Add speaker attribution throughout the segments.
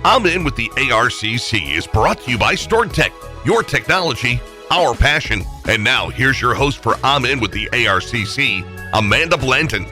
Speaker 1: I'm In with the ARCC is brought to you by StoredTech, your technology, our passion. And now, here's your host for I'm In with the ARCC, Amanda Blanton.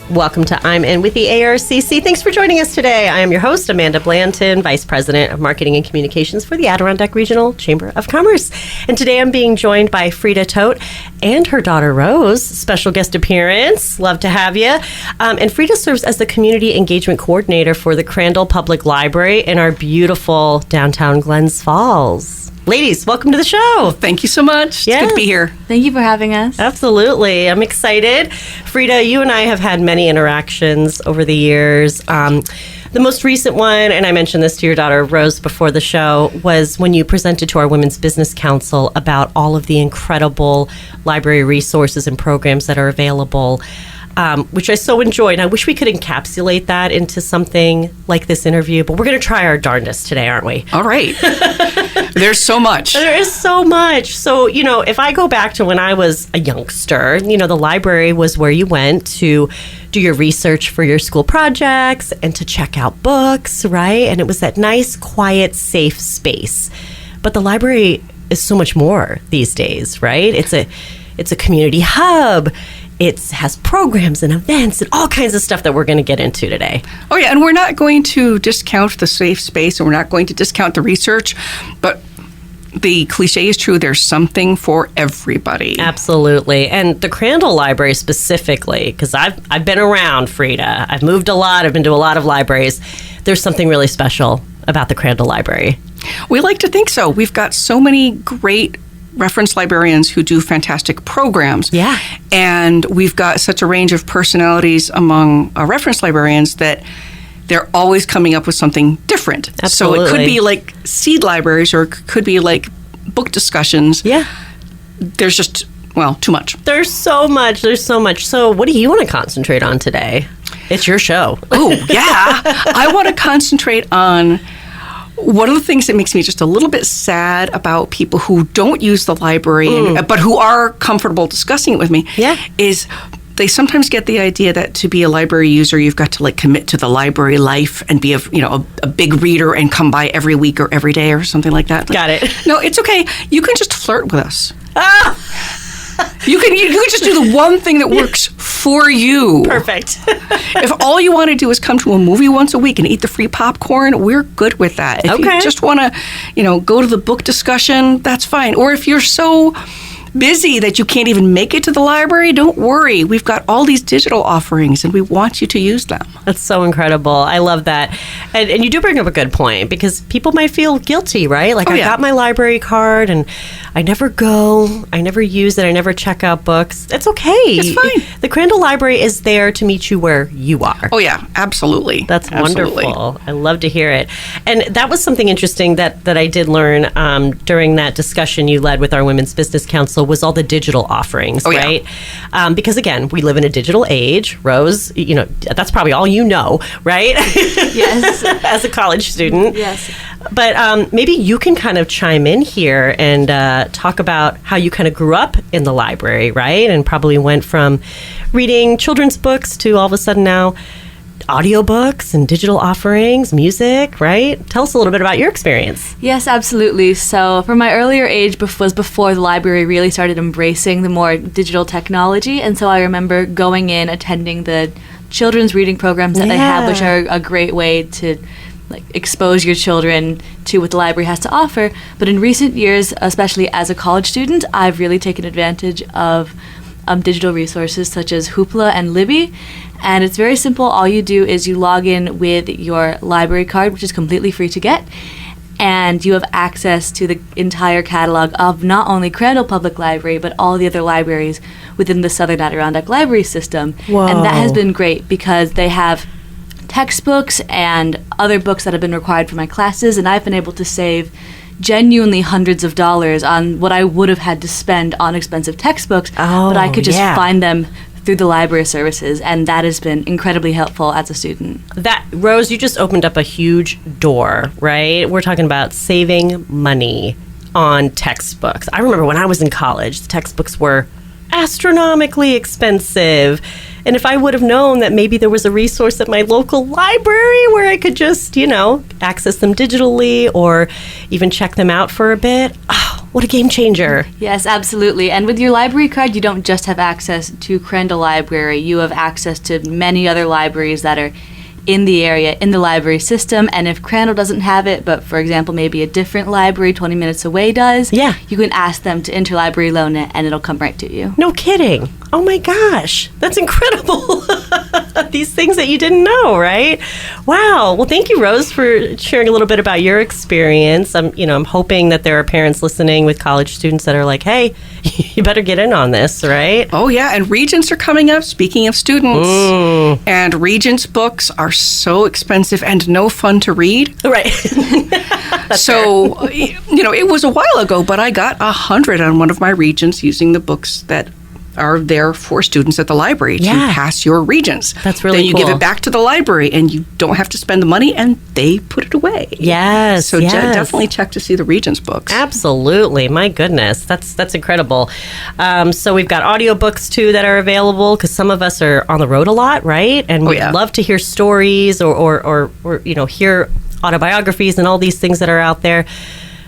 Speaker 2: Welcome to I'm In with the ARCC. Thanks for joining us today. I am your host, Amanda Blanton, Vice President of Marketing and Communications for the Adirondack Regional Chamber of Commerce. And today I'm being joined by Frieda Toth and her daughter, Rose. Special guest appearance. Love to have you. And Frieda serves as the Community Engagement Coordinator for the Crandall Public Library in our beautiful downtown Glens Falls. Ladies, welcome to the show.
Speaker 3: Thank you so much. It's good to be here.
Speaker 4: Thank you for having us.
Speaker 2: Absolutely. I'm excited. Frieda, you and I have had many interactions over the years. The most recent one, and I mentioned this to your daughter, Rose, before the show, was when you presented to our Women's Business Council about all of the incredible library resources and programs that are available, which I so enjoyed. I wish we could encapsulate that into something like this interview, but we're going to try our darndest today, aren't we?
Speaker 3: All right. There's so much.
Speaker 2: There is so much. So, if I go back to when I was a youngster, the library was where you went to do your research for your school projects and to check out books, right? And it was that nice, quiet, safe space. But the library is so much more these days, right? It's a community hub. It has programs and events and all kinds of stuff that we're going to get into today.
Speaker 3: Oh, yeah. And we're not going to discount the safe space, and we're not going to discount the research, but the cliche is true. There's something for everybody.
Speaker 2: Absolutely. And the Crandall Library specifically, because I've been around, Frieda. I've moved a lot. I've been to a lot of libraries. There's something really special about the Crandall Library.
Speaker 3: We like to think so. We've got so many great reference librarians who do fantastic programs.
Speaker 2: Yeah.
Speaker 3: And we've got such a range of personalities among reference librarians that they're always coming up with something different.
Speaker 2: Absolutely.
Speaker 3: So it could be like seed libraries, or it could be like book discussions.
Speaker 2: Yeah.
Speaker 3: There's just, too much.
Speaker 2: There's so much. So what do you want to concentrate on today? It's your show.
Speaker 3: Oh, yeah. I want to concentrate on one of the things that makes me just a little bit sad about people who don't use the library, but who are comfortable discussing it with me, is they sometimes get the idea that to be a library user, you've got to commit to the library life and be a big reader and come by every week or every day or something like that.
Speaker 2: Got it.
Speaker 3: No, it's okay. You can just flirt with us. You can just do the one thing that works for you.
Speaker 2: Perfect.
Speaker 3: If all you want to do is come to a movie once a week and eat the free popcorn, we're good with that. If you just want to, go to the book discussion, that's fine. Or if you're so busy that you can't even make it to the library, don't worry. We've got all these digital offerings, and we want you to use them.
Speaker 2: That's so incredible. I love that. And you do bring up a good point, because people might feel guilty, right? I got my library card, and I never go. I never use it. I never check out books. It's okay.
Speaker 3: It's fine.
Speaker 2: The Crandall Library is there to meet you where you are.
Speaker 3: Oh, yeah. Absolutely.
Speaker 2: That's wonderful. I love to hear it. And that was something interesting that I did learn during that discussion you led with our Women's Business Council was all the digital offerings, right? Yeah. Because, again, we live in a digital age. Rose, that's probably all you know, right?
Speaker 4: Yes.
Speaker 2: As a college student.
Speaker 4: Yes.
Speaker 2: But maybe you can kind of chime in here and talk about how you kind of grew up in the library, right? And probably went from reading children's books to all of a sudden now audiobooks and digital offerings, music, right? Tell us a little bit about your experience.
Speaker 4: Yes, absolutely. So from my earlier age was before the library really started embracing the more digital technology. And so I remember going in, attending the children's reading programs that they have, which are a great way to expose your children to what the library has to offer. But in recent years, especially as a college student, I've really taken advantage of digital resources such as Hoopla and Libby. And it's very simple. All you do is you log in with your library card, which is completely free to get, and you have access to the entire catalog of not only Crandall Public Library, but all the other libraries within the Southern Adirondack Library System.
Speaker 2: Whoa.
Speaker 4: And that has been great because they have textbooks and other books that have been required for my classes, and I've been able to save genuinely hundreds of dollars on what I would have had to spend on expensive textbooks, but I could just find them through the library services, and that has been incredibly helpful as a student.
Speaker 2: That, Rose, you just opened up a huge door, right? We're talking about saving money on textbooks. I remember when I was in college, the textbooks were astronomically expensive. And if I would have known that maybe there was a resource at my local library where I could just, access them digitally or even check them out for a bit, what a game changer.
Speaker 4: Yes, absolutely. And with your library card, you don't just have access to Crandall Library. You have access to many other libraries that are in the area, in the library system. And if Crandall doesn't have it, but for example, maybe a different library 20 minutes away does, you can ask them to interlibrary loan it and it'll come right to you.
Speaker 2: No kidding. Oh my gosh, that's incredible. These things that you didn't know, right? Wow. Well, thank you, Rose, for sharing a little bit about your experience. I'm hoping that there are parents listening with college students that are like, hey, you better get in on this, right?
Speaker 3: Oh, yeah. And Regents are coming up, speaking of students. And Regents books are so expensive and no fun to read.
Speaker 2: Right.
Speaker 3: So, it was a while ago, but I got 100 on one of my Regents using the books that are there for students at the library to pass your Regents.
Speaker 2: That's really
Speaker 3: cool. Then you
Speaker 2: cool.
Speaker 3: give it back to the library and you don't have to spend the money and they put it away.
Speaker 2: Yes.
Speaker 3: So definitely check to see the Regents books.
Speaker 2: Absolutely. My goodness. That's incredible. So we've got audiobooks too that are available because some of us are on the road a lot, right? And we'd love to hear stories or hear autobiographies and all these things that are out there.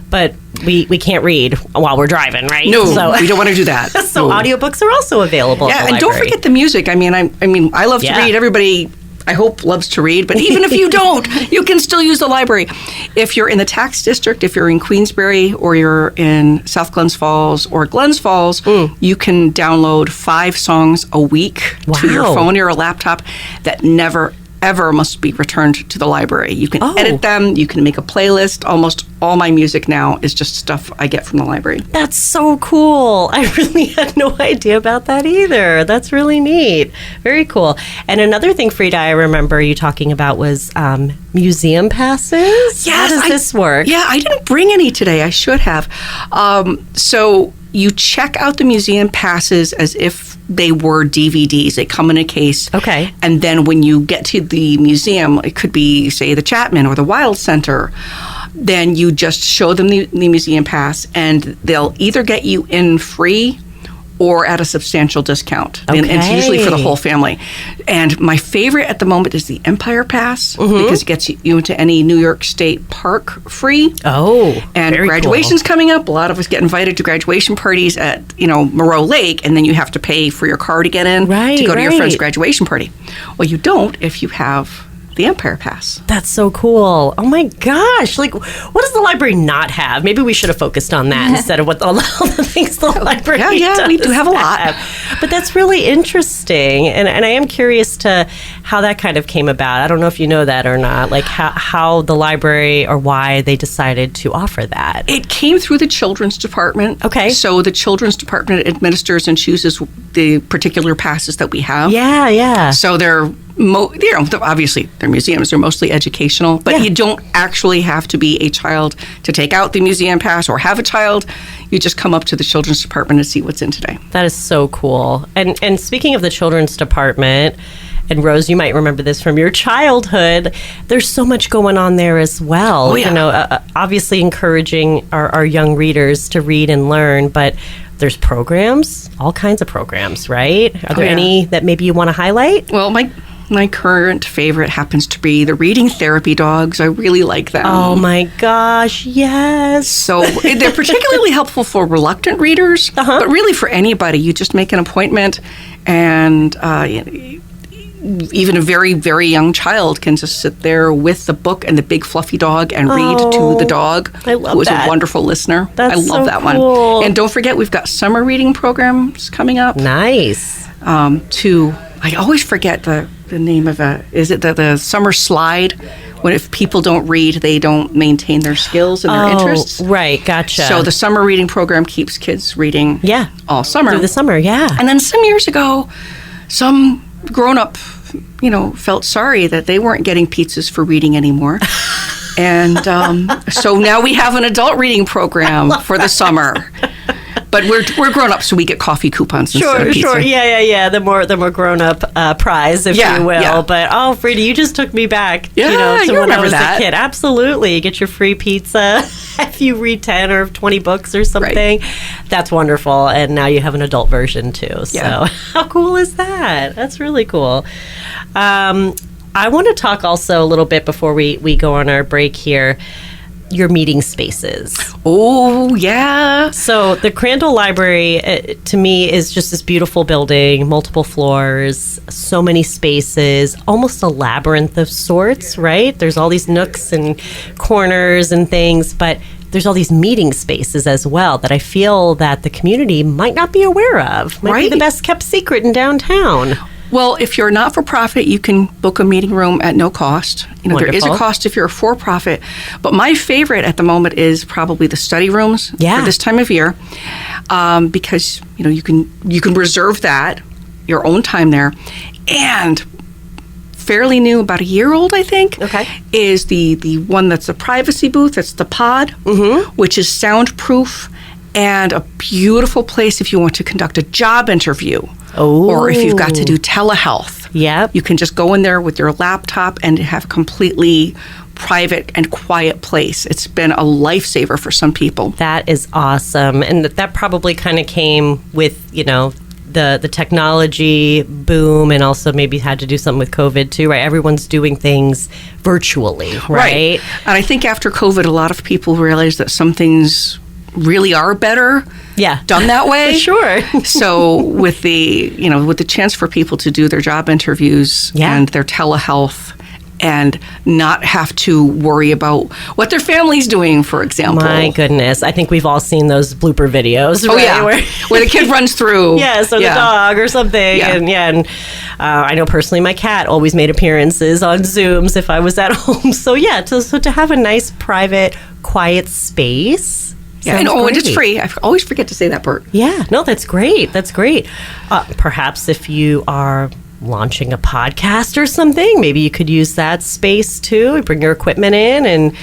Speaker 2: But we can't read while we're driving, right?
Speaker 3: No, we don't want to do that.
Speaker 2: So audiobooks are also available at the
Speaker 3: and
Speaker 2: library.
Speaker 3: don't forget the music. I love to read. Everybody, I hope, loves to read. But even if you don't, you can still use the library. If you're in the tax district, if you're in Queensbury, or you're in South Glens Falls or Glens Falls, you can download 5 songs a week to your phone or your laptop that never, ever must be returned to the library. You can edit them. You can make a playlist. Almost all my music now is just stuff I get from the library.
Speaker 2: That's so cool. I really had no idea about that either. That's really neat. Very cool. And another thing, Frieda, I remember you talking about was museum passes.
Speaker 3: Yes.
Speaker 2: How does this work?
Speaker 3: Yeah, I didn't bring any today. I should have. So you check out the museum passes as if they were DVDs. They come in a case.
Speaker 2: Okay.
Speaker 3: And then when you get to the museum, it could be, say, the Chapman or the Wild Center, then you just show them the museum pass, and they'll either get you in free or at a substantial discount.
Speaker 2: Okay.
Speaker 3: And it's usually for the whole family. And my favorite at the moment is the Empire Pass, because it gets you into any New York State park free.
Speaker 2: Oh,
Speaker 3: and
Speaker 2: very
Speaker 3: graduation's
Speaker 2: cool.
Speaker 3: coming up. A lot of us get invited to graduation parties at, Moreau Lake, and then you have to pay for your car to get in to go to your friend's graduation party. Well, you don't if you have the Empire Pass.
Speaker 2: That's so cool. Oh my gosh. What does the library not have? Maybe we should have focused on that instead of all the things the library does.
Speaker 3: We do have a lot.
Speaker 2: But that's really interesting. And I am curious to how that kind of came about. I don't know if you know that or not, how the library or why they decided to offer that.
Speaker 3: It came through the children's department.
Speaker 2: Okay.
Speaker 3: So the children's department administers and chooses the particular passes that we have.
Speaker 2: Yeah.
Speaker 3: So they're obviously they're museums. They're mostly educational, but you don't actually have to be a child to take out the museum pass or have a child. You just come up to the children's department and see what's in today.
Speaker 2: That is so cool. And speaking of the children's department, and Rose, you might remember this from your childhood, there's so much going on there as well.
Speaker 3: Oh, yeah.
Speaker 2: Obviously encouraging our young readers to read and learn, but there's programs, all kinds of programs, right? Are there any that maybe you want to highlight?
Speaker 3: Well, my current favorite happens to be the reading therapy dogs. I really like them.
Speaker 2: Oh my gosh, yes.
Speaker 3: So they're particularly helpful for reluctant readers, but really for anybody. You just make an appointment, and even a very, very young child can just sit there with the book and the big fluffy dog and read to the dog, who is a wonderful listener. I love that one. And don't forget, we've got summer reading programs coming up.
Speaker 2: Nice.
Speaker 3: I always forget the name of is it the summer slide? When if people don't read, they don't maintain their skills and their interests.
Speaker 2: Right, gotcha.
Speaker 3: So the summer reading program keeps kids reading all summer.
Speaker 2: Through the summer, And
Speaker 3: then some years ago, some grown-up, felt sorry that they weren't getting pizzas for reading anymore. And so now we have an adult reading program for the summer. But we're grown up, so we get coffee coupons instead of pizza.
Speaker 2: Sure. Yeah. The more grown up prize, if you will.
Speaker 3: Yeah.
Speaker 2: But Frieda, you just took me back.
Speaker 3: Yeah,
Speaker 2: to
Speaker 3: you
Speaker 2: when I was
Speaker 3: that.
Speaker 2: a kid. Absolutely, you get your free pizza if you read 10 or 20 books or something. Right. That's wonderful. And now you have an adult version too. So how cool is that? That's really cool. I want to talk also a little bit before we go on our break here. Your meeting spaces.
Speaker 3: Oh, yeah.
Speaker 2: So the Crandall Library, to me, is just this beautiful building, multiple floors, so many spaces, almost a labyrinth of sorts, right? There's all these nooks and corners and things, but there's all these meeting spaces as well that I feel that the community might not be aware of. Might be the best kept secret in downtown.
Speaker 3: Well, if you're not for profit, you can book a meeting room at no cost. There is a cost if you're a for profit, but my favorite at the moment is probably the study rooms for this time of year, because you can reserve that your own time there, and fairly new, about a year old, I think.
Speaker 2: Okay, is
Speaker 3: the one that's a privacy booth. That's the pod, which is soundproof. And a beautiful place if you want to conduct a job interview. Or if you've got to do telehealth.
Speaker 2: Yeah.
Speaker 3: You can just go in there with your laptop and have a completely private and quiet place. It's been a lifesaver for some people.
Speaker 2: That is awesome. And that probably kind of came with, the technology boom, and also maybe had to do something with COVID too, right? Everyone's doing things virtually, right?
Speaker 3: And I think after COVID, a lot of people realized that some things really are better done that way.
Speaker 2: Sure.
Speaker 3: So with the chance for people to do their job interviews and their telehealth and not have to worry about what their family's doing, for example.
Speaker 2: My goodness. I think we've all seen those blooper videos.
Speaker 3: Oh, yeah. Where the kid runs through.
Speaker 2: Yes, or the dog or something.
Speaker 3: Yeah.
Speaker 2: And I know personally my cat always made appearances on Zooms if I was at home. So to have a nice, private, quiet space.
Speaker 3: Yeah, and it's free. I always forget to say that, Bert.
Speaker 2: Yeah, no, that's great. That's great. Perhaps if you are launching a podcast or something, maybe you could use that space too. Bring your equipment in and...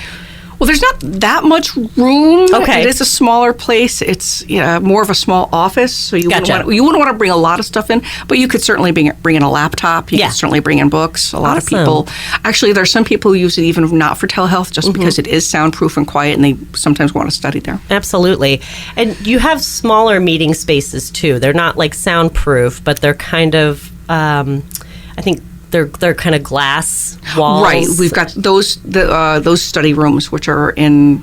Speaker 3: Well, there's not that much room.
Speaker 2: Okay.
Speaker 3: It is a smaller place. It's more of a small office, so you wouldn't want to bring a lot of stuff in, but you could certainly bring in a laptop. You could certainly bring in books. A lot of people... Actually, there are some people who use it even not for telehealth, just because it is soundproof and quiet, and they sometimes want to study there.
Speaker 2: Absolutely. And you have smaller meeting spaces, too. They're not like soundproof, but they're kind of... I think... They're kind of glass walls.
Speaker 3: Right. We've got those study rooms, which are in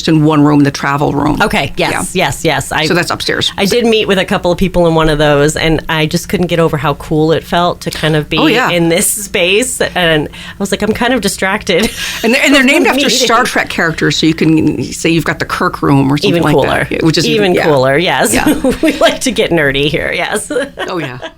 Speaker 3: one room, the travel room.
Speaker 2: Okay. Yes.
Speaker 3: So that's upstairs.
Speaker 2: I did meet with a couple of people in one of those, and I just couldn't get over how cool it felt to kind of be in this space. And I was like, I'm kind of distracted.
Speaker 3: And they're named after Star Trek characters, so you can say you've got the Kirk room or something
Speaker 2: even cooler.
Speaker 3: Like that. Which is
Speaker 2: even cooler. Yes. Yeah. We like to get nerdy here. Yes.
Speaker 3: Oh yeah.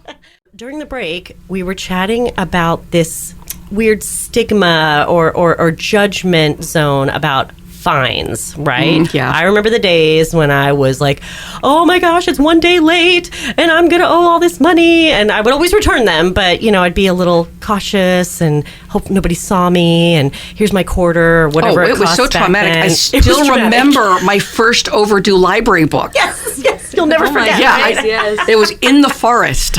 Speaker 2: During the break, we were chatting about this weird stigma or judgment zone about fines, right?
Speaker 3: Yeah.
Speaker 2: I remember the days when I was like, oh my gosh, it's one day late and I'm going to owe all this money. And I would always return them, but, I'd be a little cautious and hope nobody saw me. And here's my quarter or whatever it
Speaker 3: was so traumatic. I still remember my first overdue library book.
Speaker 2: Yes. You'll never forget.
Speaker 3: Yes. It was in the forest.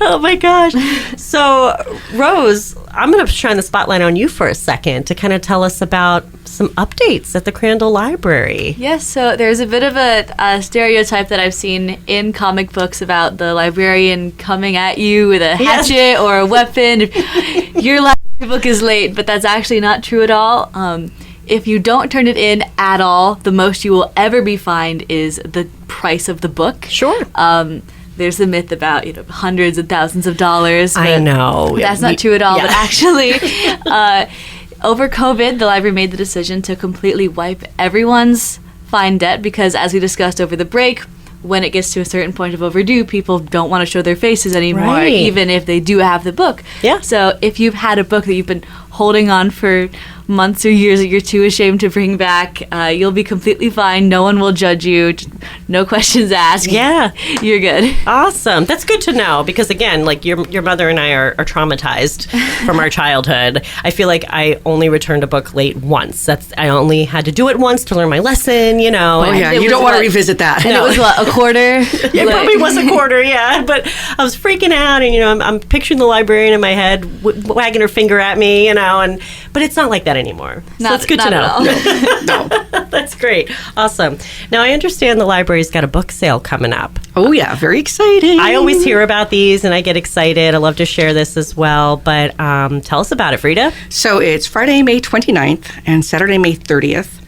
Speaker 2: Oh my gosh. So, Rose, I'm going to shine the spotlight on you for a second to kind of tell us about some updates at the Crandall Library.
Speaker 4: Yes, so there's a bit of a stereotype that I've seen in comic books about the librarian coming at you with a hatchet or a weapon. Your library book is late, but that's actually not true at all. If you don't turn it in at all, the most you will ever be fined is the price of the book.
Speaker 2: Sure.
Speaker 4: There's the myth about hundreds of thousands of dollars.
Speaker 2: I know.
Speaker 4: That's not true at all. But actually, over COVID, the library made the decision to completely wipe everyone's fine debt because, as we discussed over the break, when it gets to a certain point of overdue, people don't want to show their faces anymore, even if they do have the book.
Speaker 2: Yeah.
Speaker 4: So if you've had a book that you've been holding on for months or years that you're too ashamed to bring back. You'll be completely fine. No one will judge you. Just no questions asked.
Speaker 2: Yeah.
Speaker 4: You're good.
Speaker 2: Awesome. That's good to know because, again, like your mother and I are traumatized from our childhood. I feel like I only returned a book late once. I only had to do it once to learn my lesson, you know.
Speaker 3: Oh, yeah. You don't want to revisit that.
Speaker 4: And it was what, a quarter?
Speaker 2: It probably was a quarter, yeah. But I was freaking out, and, you know, I'm picturing the librarian in my head wagging her finger at me, you know, but it's not like that anymore. So that's good to know.
Speaker 3: No.
Speaker 2: That's great. Awesome. Now, I understand the library's got a book sale coming up.
Speaker 3: Oh, yeah. Very exciting.
Speaker 2: I always hear about these, and I get excited. I love to share this as well. But tell us about it, Frieda.
Speaker 3: So it's Friday, May 29th and Saturday, May 30th,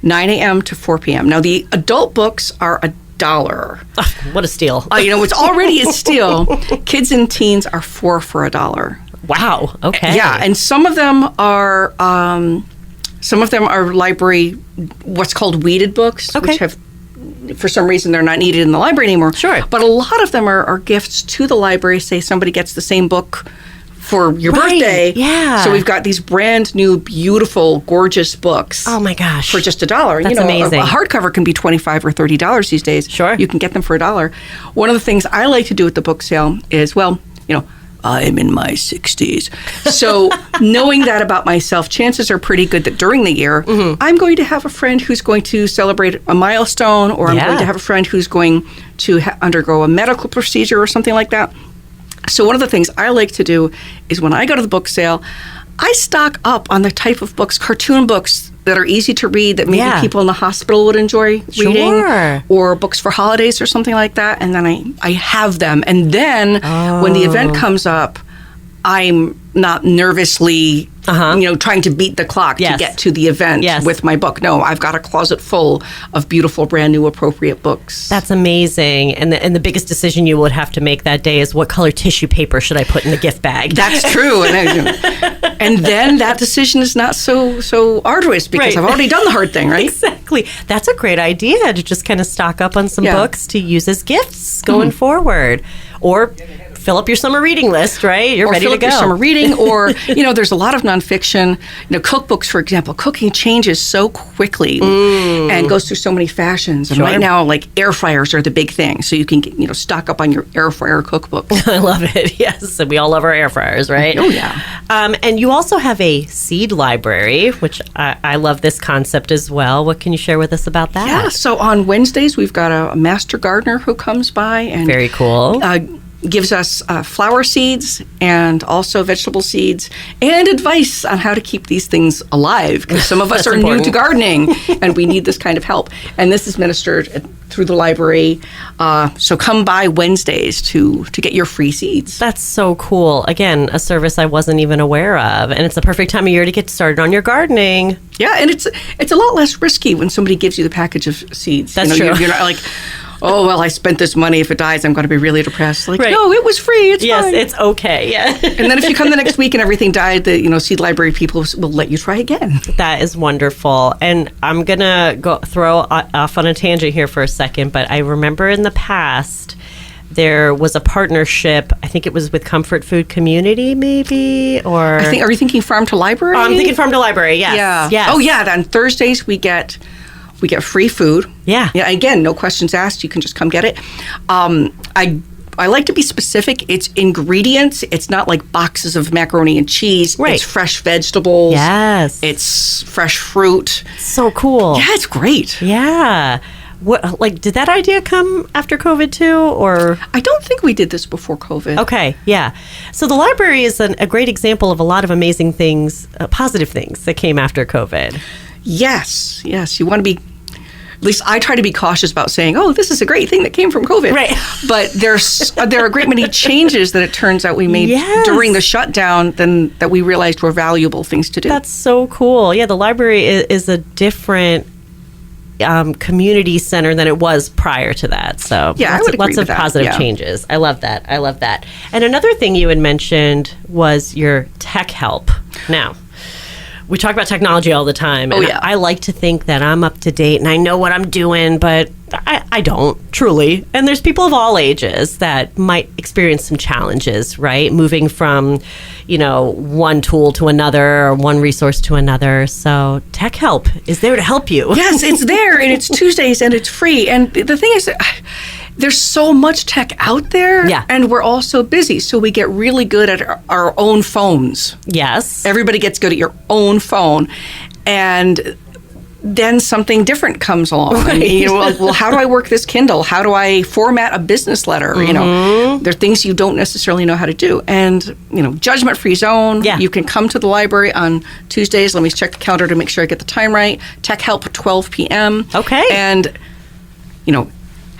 Speaker 3: 9 a.m. to 4 p.m. Now, the adult books are $1.
Speaker 2: Oh, what a steal.
Speaker 3: You know, it's already a steal. Kids and teens are $4 for $1.
Speaker 2: Wow. Okay.
Speaker 3: Yeah, and some of them are library, what's called weeded books,
Speaker 2: Okay.
Speaker 3: which have, for some reason, they're not needed in the library anymore.
Speaker 2: Sure.
Speaker 3: But a lot of them are gifts to the library. Say somebody gets the same book for your birthday.
Speaker 2: Yeah.
Speaker 3: So we've got these brand new, beautiful, gorgeous books.
Speaker 2: Oh my gosh.
Speaker 3: For just $1.
Speaker 2: That's amazing.
Speaker 3: A hardcover can be $25 or $30 these days.
Speaker 2: Sure.
Speaker 3: You can get them for $1. One of the things I like to do at the book sale is, well, you know, I'm in my 60s. So knowing that about myself, chances are pretty good that during the year, I'm going to have a friend who's going to celebrate a milestone, or I'm going to have a friend who's going to undergo a medical procedure or something like that. So one of the things I like to do is when I go to the book sale, I stock up on the type of books, cartoon books that are easy to read that maybe people in the hospital would enjoy reading, or books for holidays or something like that. And then I have them. And then when the event comes up, I'm not nervously, trying to beat the clock to get to the event with my book. No, I've got a closet full of beautiful, brand new, appropriate books.
Speaker 2: That's amazing. And the biggest decision you would have to make that day is what color tissue paper should I put in the gift bag?
Speaker 3: That's true. And then that decision is not so arduous because I've already done the hard thing, right?
Speaker 2: Exactly. That's a great idea to just kind of stock up on some books to use as gifts going forward. Or fill up your summer reading list, right? You're ready to go.
Speaker 3: Fill up your summer reading, or, there's a lot of nonfiction. Cookbooks, for example. Cooking changes so quickly and goes through so many fashions. And right now, like, air fryers are the big thing. So you can, stock up on your air fryer cookbook.
Speaker 2: I love it. Yes. And we all love our air fryers, right?
Speaker 3: Oh, yeah.
Speaker 2: And you also have a seed library, which I love this concept as well. What can you share with us about that?
Speaker 3: Yeah. So on Wednesdays, we've got a master gardener who comes by and
Speaker 2: very cool.
Speaker 3: Gives us flower seeds and also vegetable seeds and advice on how to keep these things alive, because some of us are new to gardening and we need this kind of help. And this is ministered through the library. So come by Wednesdays to get your free seeds.
Speaker 2: That's so cool. Again, a service I wasn't even aware of. And it's the perfect time of year to get started on your gardening.
Speaker 3: Yeah, and it's a lot less risky when somebody gives you the package of seeds.
Speaker 2: That's true.
Speaker 3: You're not like, oh, well, I spent this money. If it dies, I'm going to be really depressed. Like, no, it was free. It's fine.
Speaker 2: Yes, it's okay. Yeah.
Speaker 3: And then if you come the next week and everything died, the seed library people will let you try again.
Speaker 2: That is wonderful. And I'm going to throw off on a tangent here for a second, but I remember in the past, there was a partnership. I think it was with Comfort Food Community, maybe, or
Speaker 3: are you thinking farm to library?
Speaker 2: I'm thinking farm to library. Yes.
Speaker 3: Yeah.
Speaker 2: Yes.
Speaker 3: Oh, yeah. On Thursdays we get free food.
Speaker 2: Yeah.
Speaker 3: Again, no questions asked. You can just come get it. I like to be specific. It's ingredients. It's not like boxes of macaroni and cheese.
Speaker 2: Right.
Speaker 3: It's fresh vegetables.
Speaker 2: Yes.
Speaker 3: It's fresh fruit.
Speaker 2: So cool.
Speaker 3: Yeah, it's great.
Speaker 2: Yeah. Did that idea come after COVID too, or?
Speaker 3: I don't think we did this before COVID.
Speaker 2: Okay, yeah. So the library is a great example of a lot of amazing things, positive things that came after COVID.
Speaker 3: Yes. You want to be, at least I try to be cautious about saying, oh, this is a great thing that came from COVID.
Speaker 2: Right.
Speaker 3: But there are a great many changes that it turns out we made during the shutdown that we realized were valuable things to do.
Speaker 2: That's so cool. Yeah, the library is a different community center than it was prior to that. So
Speaker 3: yeah,
Speaker 2: lots of positive changes. I love that. And another thing you had mentioned was your tech help. Now, we talk about technology all the time. And I like to think that I'm up to date and I know what I'm doing, but I don't, truly. And there's people of all ages that might experience some challenges, right? Moving from, one tool to another or one resource to another. So Tech Help is there to help you.
Speaker 3: Yes, it's there, and it's Tuesdays, and it's free. And the thing is, there's so much tech out there, and we're all so busy. So we get really good at our own phones.
Speaker 2: Yes.
Speaker 3: Everybody gets good at your own phone. And then something different comes along.
Speaker 2: Right.
Speaker 3: Well, how do I work this Kindle? How do I format a business letter?
Speaker 2: Mm-hmm.
Speaker 3: There are things you don't necessarily know how to do. And, judgment-free zone.
Speaker 2: Yeah.
Speaker 3: You can come to the library on Tuesdays. Let me check the calendar to make sure I get the time right. Tech Help, 12 p.m.
Speaker 2: Okay.
Speaker 3: And,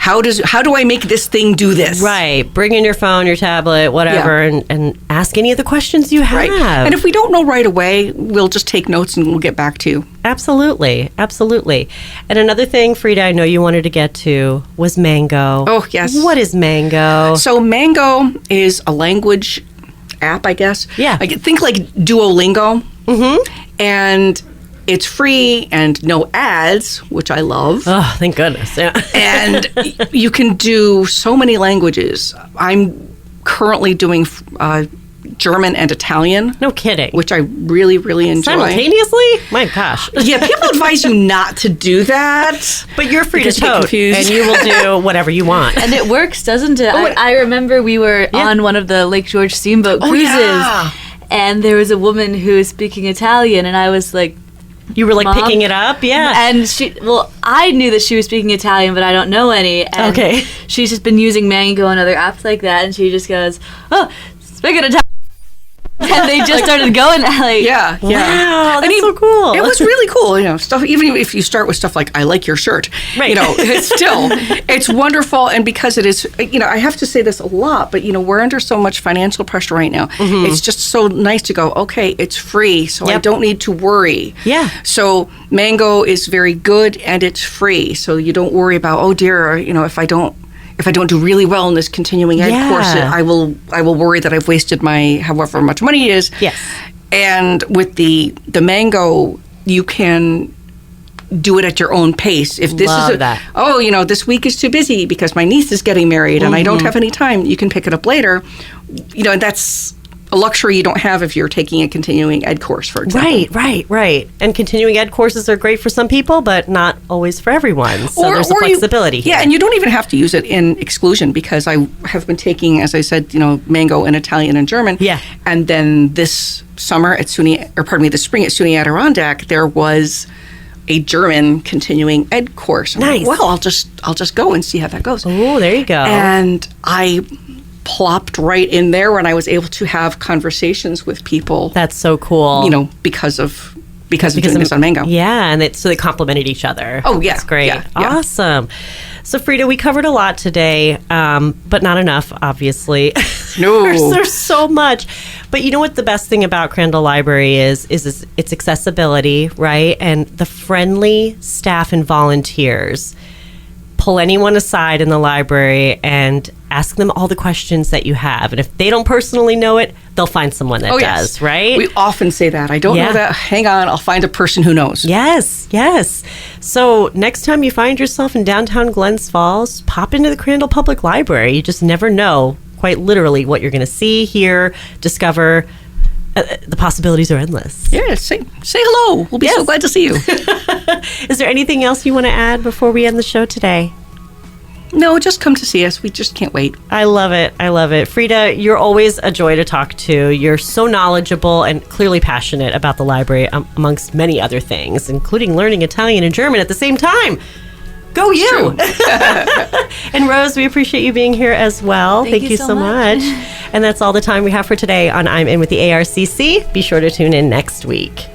Speaker 3: how do I make this thing do this?
Speaker 2: Right. Bring in your phone, your tablet, whatever, and ask any of the questions you have.
Speaker 3: Right. And if we don't know right away, we'll just take notes and we'll get back to you.
Speaker 2: Absolutely. Absolutely. And another thing, Frieda, I know you wanted to get to was Mango.
Speaker 3: Oh, yes.
Speaker 2: What is Mango?
Speaker 3: So Mango is a language app, I guess.
Speaker 2: Yeah.
Speaker 3: Think like Duolingo.
Speaker 2: Mm-hmm.
Speaker 3: And it's free and no ads, which I love.
Speaker 2: Oh, thank goodness. Yeah.
Speaker 3: And you can do so many languages. I'm currently doing German and Italian.
Speaker 2: No kidding.
Speaker 3: Which I really, really enjoy.
Speaker 2: Simultaneously? My gosh.
Speaker 3: Yeah, people advise you not to do that.
Speaker 2: But you're Frieda
Speaker 3: because you get
Speaker 2: Toth,
Speaker 3: confused.
Speaker 2: and you will do whatever you want.
Speaker 4: And it works, doesn't it? I remember we were on one of the Lake George steamboat cruises, and there was a woman who was speaking Italian, and I was like,
Speaker 2: you were like
Speaker 4: Mom?
Speaker 2: picking it up? Yeah.
Speaker 4: And I knew that she was speaking Italian, but I don't know any. And
Speaker 2: okay.
Speaker 4: She's just been using Mango and other apps like that, and she just goes, "Oh, speaking Italian." And they just started going like,
Speaker 3: yeah.
Speaker 2: Wow, that's so cool.
Speaker 3: It was really cool, stuff. Even if you start with stuff like "I like your shirt,"
Speaker 2: right?
Speaker 3: It's wonderful. And because it is, I have to say this a lot, but we're under so much financial pressure right now. Mm-hmm. It's just so nice to go. Okay, it's free, so I don't need to worry.
Speaker 2: Yeah.
Speaker 3: So Mango is very good, and it's free, so you don't worry about, oh dear, if I don't do really well in this continuing ed course, I will worry that I've wasted my however much money it is.
Speaker 2: Yes.
Speaker 3: And with the Mango, you can do it at your own pace. If this this week is too busy because my niece is getting married and I don't have any time, you can pick it up later. And that's a luxury you don't have if you're taking a continuing ed course, for example.
Speaker 2: Right. And continuing ed courses are great for some people, but not always for everyone. So there's a flexibility here.
Speaker 3: Yeah, and you don't even have to use it in exclusion because I have been taking, as I said, Mango in Italian and German.
Speaker 2: Yeah.
Speaker 3: And then this summer this spring at SUNY Adirondack, there was a German continuing ed course.
Speaker 2: Nice.
Speaker 3: Well, I'll just go and see how that goes.
Speaker 2: Oh, there you go.
Speaker 3: And I plopped right in there when I was able to have conversations with people.
Speaker 2: That's so cool.
Speaker 3: Because of doing this on Mango.
Speaker 2: Yeah, and so they complemented each other.
Speaker 3: Oh, yeah.
Speaker 2: That's great.
Speaker 3: Yeah.
Speaker 2: Awesome. So, Frieda, we covered a lot today, but not enough, obviously.
Speaker 3: No.
Speaker 2: There's so much. But you know what the best thing about Crandall Library is its accessibility, right? And the friendly staff and volunteers. Pull anyone aside in the library and ask them all the questions that you have. And if they don't personally know it, they'll find someone that does, right?
Speaker 3: We often say that. I don't know that. Hang on, I'll find a person who knows.
Speaker 2: Yes. So next time you find yourself in downtown Glens Falls, pop into the Crandall Public Library. You just never know, quite literally, what you're going to see, hear, discover. The possibilities are endless.
Speaker 3: Yeah, say hello. We'll be so glad to see you.
Speaker 2: Is there anything else you want to add before we end the show today?
Speaker 3: No, just come to see us. We just can't wait.
Speaker 2: I love it. Frieda, you're always a joy to talk to. You're so knowledgeable and clearly passionate about the library, amongst many other things, including learning Italian and German at the same time. Go you! And Rose, we appreciate you being here as well. Thank you so much. And that's all the time we have for today on I'm In with the ARCC. Be sure to tune in next week.